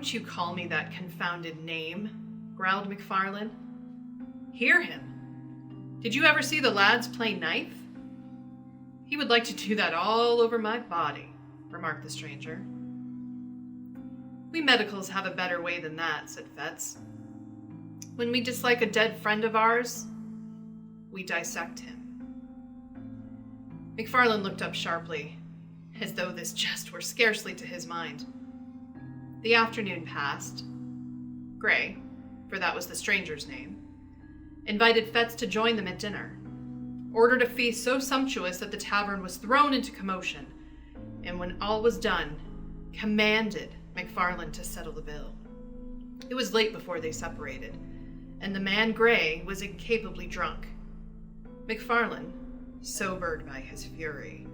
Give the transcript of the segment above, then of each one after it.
Don't you call me that confounded name, growled McFarlane. Hear him. Did you ever see the lads play knife? He would like to do that all over my body, remarked the stranger. We medicals have a better way than that, said Fetz. When we dislike a dead friend of ours, we dissect him. McFarlane looked up sharply, as though this jest were scarcely to his mind. The afternoon passed. Gray, for that was the stranger's name, invited Fetz to join them at dinner, ordered a feast so sumptuous that the tavern was thrown into commotion, and when all was done, commanded McFarlane to settle the bill. It was late before they separated, and the man Gray was incapably drunk. McFarlane, sobered by his fury,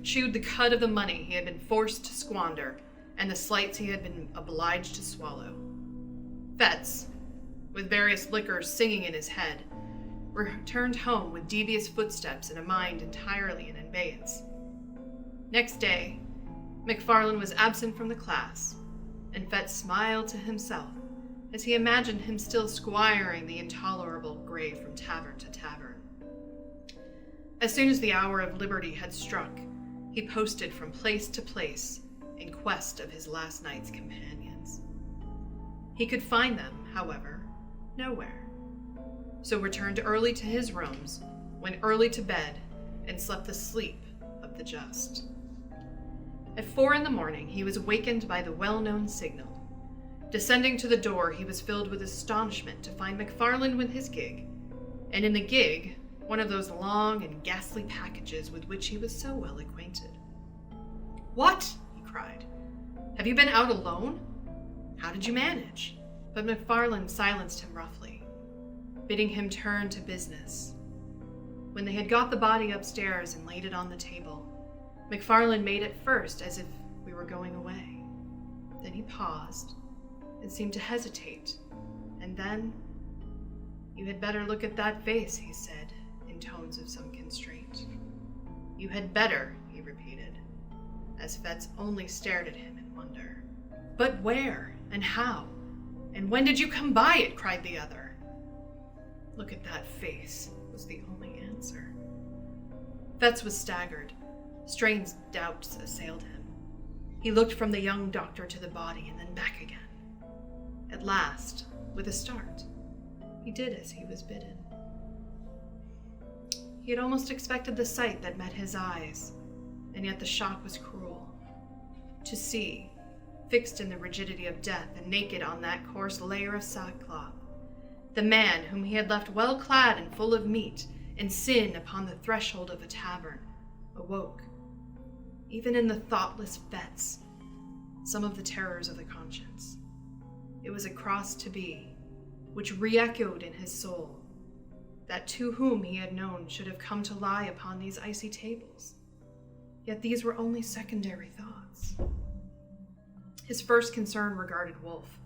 chewed the cud of the money he had been forced to squander and the slights he had been obliged to swallow. Fetz, with various liquors singing in his head, returned home with devious footsteps and a mind entirely in abeyance. Next day, McFarlane was absent from the class, and Fetz smiled to himself as he imagined him still squiring the intolerable Gray from tavern to tavern. As soon as the hour of liberty had struck, he posted from place to place in quest of his last night's companions. He could find them, however, nowhere, so returned early to his rooms, went early to bed, and slept the sleep of the just. At 4 a.m, he was awakened by the well-known signal. Descending to the door, he was filled with astonishment to find McFarlane with his gig, and in the gig, one of those long and ghastly packages with which he was so well acquainted. "What?" he cried. "Have you been out alone? How did you manage?" But McFarlane silenced him roughly, bidding him turn to business. When they had got the body upstairs and laid it on the table, McFarlane made at first as if we were going away. Then he paused and seemed to hesitate, and then, "You had better look at that face," he said, in tones of some constraint. "You had better," he repeated, as Fetz only stared at him in wonder. "But where, and how, and when did you come by it?" cried the other. "Look at that face," was the only answer. Fetz was staggered. Strange doubts assailed him. He looked from the young doctor to the body and then back again. At last, with a start, he did as he was bidden. He had almost expected the sight that met his eyes, and yet the shock was cruel. To see, fixed in the rigidity of death and naked on that coarse layer of sackcloth, the man whom he had left well clad and full of meat and sin upon the threshold of a tavern, awoke, even in the thoughtless Fetz, some of the terrors of the conscience. It was a cross to be, which re-echoed in his soul, that two whom he had known should have come to lie upon these icy tables. Yet these were only secondary thoughts. His first concern regarded Wolfe.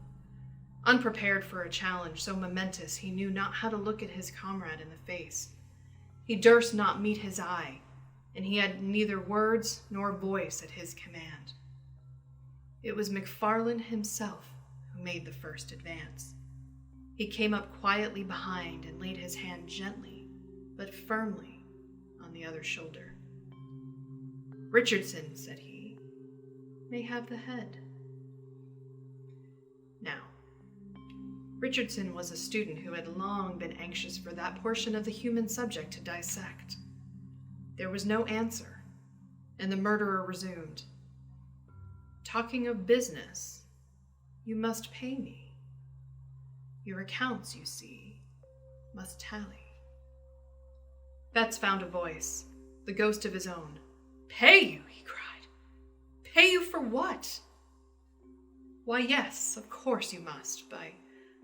Unprepared for a challenge so momentous, he knew not how to look at his comrade in the face. He durst not meet his eye, and he had neither words nor voice at his command. It was McFarlane himself who made the first advance. He came up quietly behind and laid his hand gently, but firmly, on the other's shoulder. "Richardson," said he, "may have the head." Now, Richardson was a student who had long been anxious for that portion of the human subject to dissect. There was no answer, and the murderer resumed. "Talking of business, you must pay me. Your accounts, you see, must tally." Fetz found a voice, the ghost of his own. "Pay you?" he cried. "Pay you for what?" "Why, yes, of course you must. By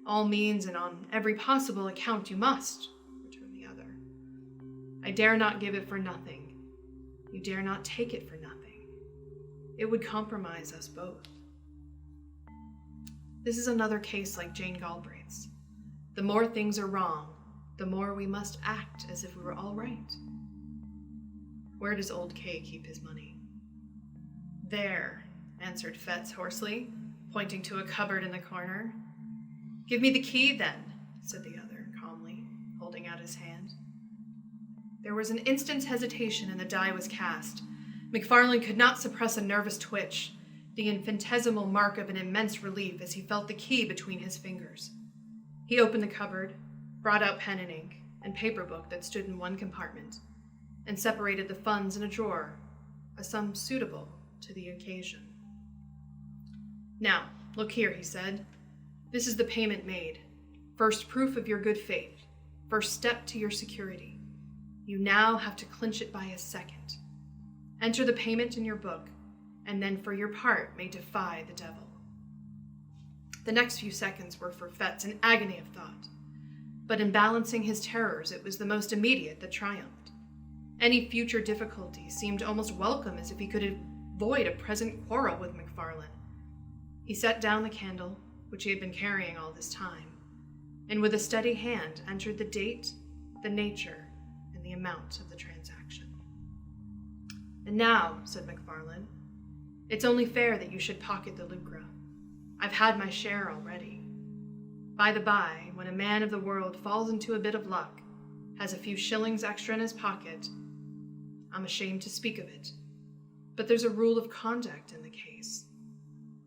all means and on every possible account you must," returned the other. "I dare not give it for nothing. You dare not take it for nothing. It would compromise us both. This is another case like Jane Galbraith's. The more things are wrong, the more we must act as if we were all right. Where does old K keep his money?" "There," answered Fetz hoarsely. pointing to a cupboard in the corner. "Give me the key, then," said the other calmly, holding out his hand. There was an instant's hesitation, and the die was cast. McFarlane could not suppress a nervous twitch, the infinitesimal mark of an immense relief as he felt the key between his fingers. He opened the cupboard, brought out pen and ink, and paper book that stood in one compartment, and separated the funds in a drawer, a sum suitable to the occasion. "Now, look here," he said. "This is the payment made. First proof of your good faith. First step to your security. You now have to clinch it by a second. Enter the payment in your book, and then for your part may defy the devil." The next few seconds were for Fetz an agony of thought, but in balancing his terrors it was the most immediate that triumphed. Any future difficulty seemed almost welcome, as if he could avoid a present quarrel with McFarlane. He set down the candle, which he had been carrying all this time, and with a steady hand entered the date, the nature, and the amount of the transaction. "And now," said McFarlane, "it's only fair that you should pocket the lucre. I've had my share already. By the by, when a man of the world falls into a bit of luck, has a few shillings extra in his pocket, I'm ashamed to speak of it, but there's a rule of conduct in the case.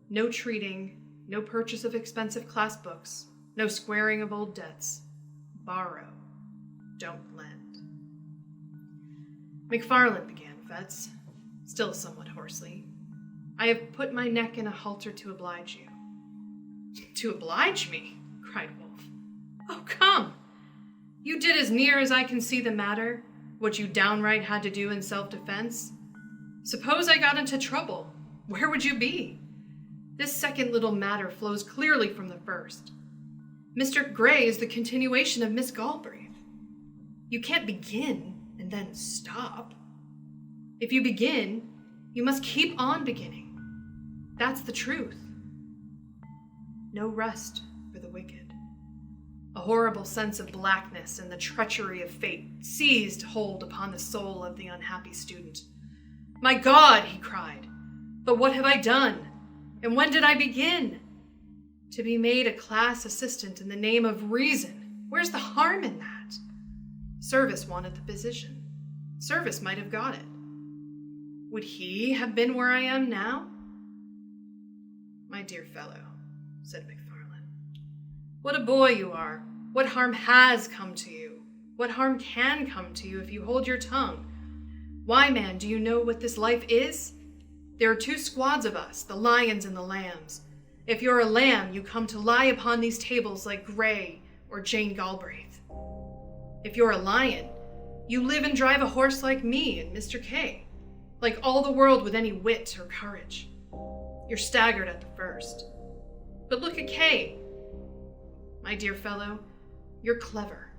No treating, no purchase of expensive class books, no squaring of old debts. Borrow, don't lend." "McFarlane," began Fetz, still somewhat hoarsely, "I have put my neck in a halter to oblige you." "To oblige me?" cried Wolfe. "Oh, come! You did, as near as I can see the matter, what you downright had to do in self-defense. Suppose I got into trouble, where would you be? This second little matter flows clearly from the first. Mr. Gray is the continuation of Miss Galbraith. You can't begin and then stop. If you begin, you must keep on beginning. That's the truth. No rest for the wicked." A horrible sense of blackness and the treachery of fate seized hold upon the soul of the unhappy student. "My God," he cried, "but what have I done? And when did I begin? To be made a class assistant in the name of reason. Where's the harm in that? Service wanted the position. Service might have got it. Would he have been where I am now?" "My dear fellow," said McFarlane, "what a boy you are. What harm has come to you? What harm can come to you if you hold your tongue? Why, man, do you know what this life is? There are two squads of us, the lions and the lambs. If you're a lamb, you come to lie upon these tables like Gray or Jane Galbraith. If you're a lion, you live and drive a horse like me and Mr. K, like all the world with any wit or courage. You're staggered at the first. But look at Kay. My dear fellow, you're clever.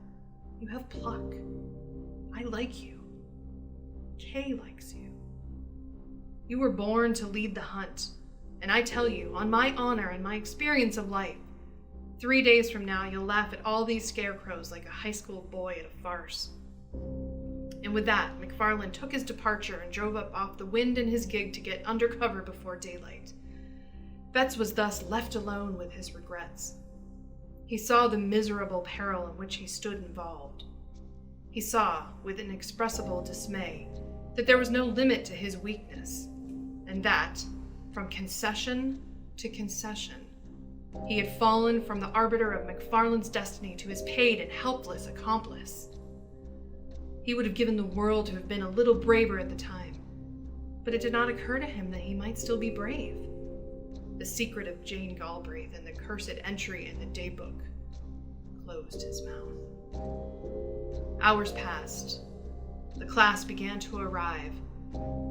You have pluck. I like you. Kay likes you. You were born to lead the hunt, and I tell you, on my honor and my experience of life, 3 days from now you'll laugh at all these scarecrows like a high school boy at a farce." And with that, McFarlane took his departure and drove up off the wind in his gig to get under cover before daylight. Fetz was thus left alone with his regrets. He saw the miserable peril in which he stood involved. He saw, with inexpressible dismay, that there was no limit to his weakness, and that, from concession to concession, he had fallen from the arbiter of McFarlane's destiny to his paid and helpless accomplice. He would have given the world to have been a little braver at the time, but it did not occur to him that he might still be brave. The secret of Jane Galbraith and the cursed entry in the daybook closed his mouth. Hours passed. The class began to arrive.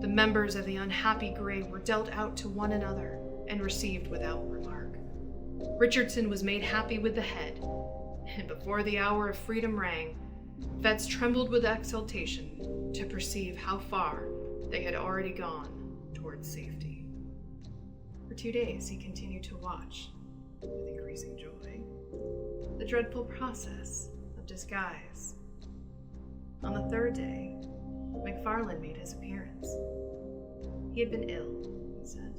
The members of the unhappy Gray were dealt out to one another and received without remark. Richardson was made happy with the head, and before the hour of freedom rang, Fetz trembled with exultation to perceive how far they had already gone towards safety. For 2 days he continued to watch, with increasing joy, the dreadful process of disguise. On the 3rd day, McFarlane made his appearance. He had been ill, he said.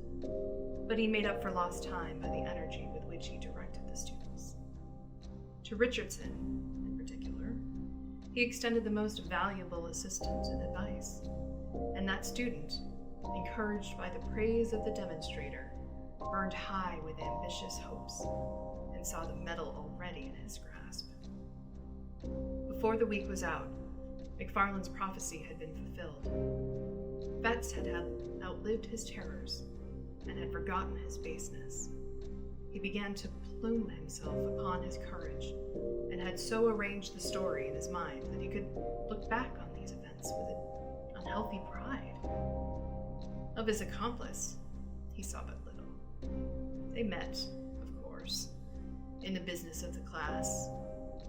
but he made up for lost time by the energy with which he directed the students. To Richardson, in particular, he extended the most valuable assistance and advice, and that student, encouraged by the praise of the demonstrator, burned high with ambitious hopes and saw the medal already in his grasp. Before the week was out, McFarland's prophecy had been fulfilled. Betts had outlived his terrors and had forgotten his baseness. He began to plume himself upon his courage and had so arranged the story in his mind that he could look back on these events with an unhealthy pride. Of his accomplice, he saw but little. They met, of course, in the business of the class.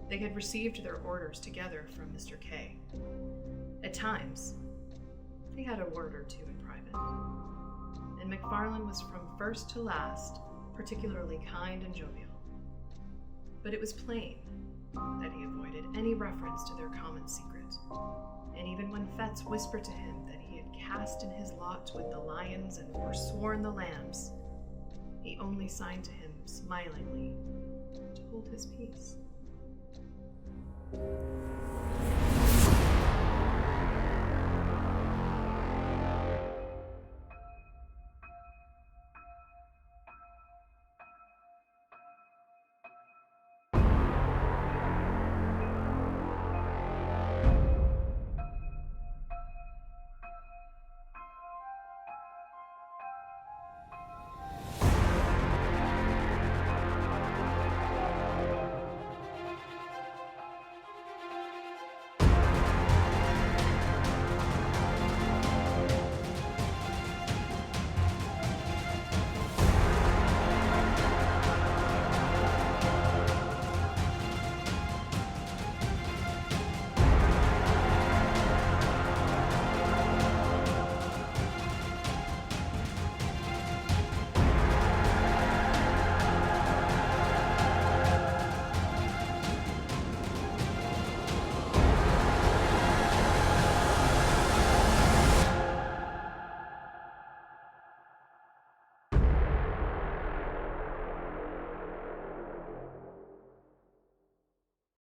They had received their orders together from Mr. K. At times, they had a word or two in private, and McFarland was from first to last particularly kind and jovial. But it was plain that he avoided any reference to their common secret, and even when Fetz whispered to him that he had cast in his lot with the lions and forsworn the lambs, he only signed to him smilingly to hold his peace.